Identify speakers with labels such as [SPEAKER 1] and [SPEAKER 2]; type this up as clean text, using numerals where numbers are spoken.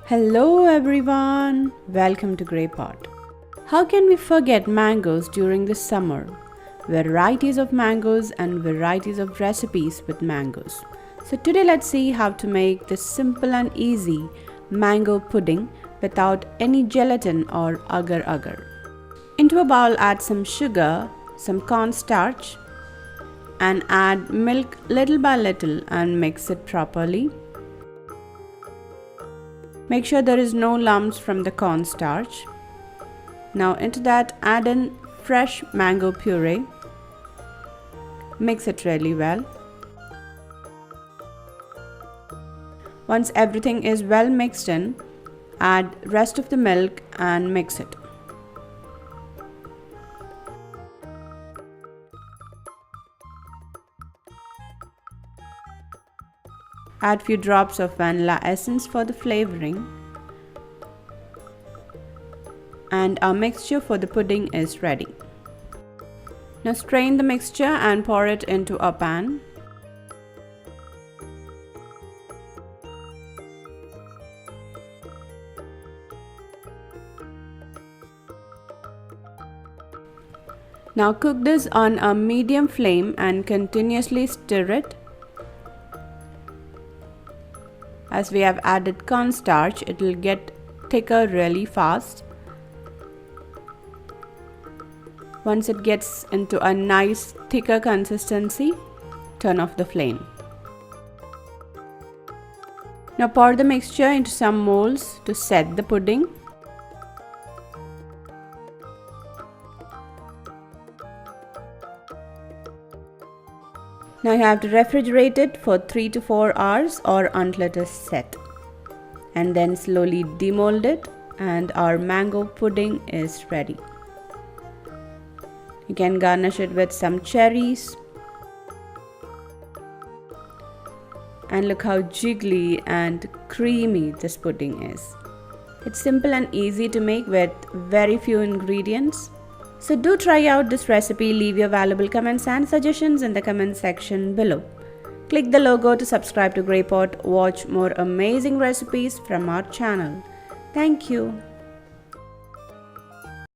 [SPEAKER 1] Hello everyone, welcome to Grey Pot. How can we forget mangoes during the summer? Varieties of mangoes and varieties of recipes with mangoes. So today let's see how to make this simple and easy mango pudding without any gelatin or agar agar. Into a bowl add some sugar, some cornstarch and add milk little by little and mix it properly. Make sure there is no lumps from the cornstarch. Now into that add in fresh mango puree. Mix it really well. Once everything is well mixed in, add rest of the milk and mix it. Add few drops of vanilla essence for the flavoring. And our mixture for the pudding is ready. Now strain the mixture and pour it into a pan. Now cook this on a medium flame and continuously stir it. As we have added cornstarch, it will get thicker really fast. Once it gets into a nice thicker consistency, turn off the flame. Now pour the mixture into some molds to set the pudding. Now you have to refrigerate it for 3 to 4 hours or until it is set. And then slowly demold it and our mango pudding is ready. You can garnish it with some cherries. And look how jiggly and creamy this pudding is. It's simple and easy to make with very few ingredients. So do try out this recipe, leave your valuable comments and suggestions in the comment section below. Click the logo to subscribe to Grey Pot, watch more amazing recipes from our channel. Thank you.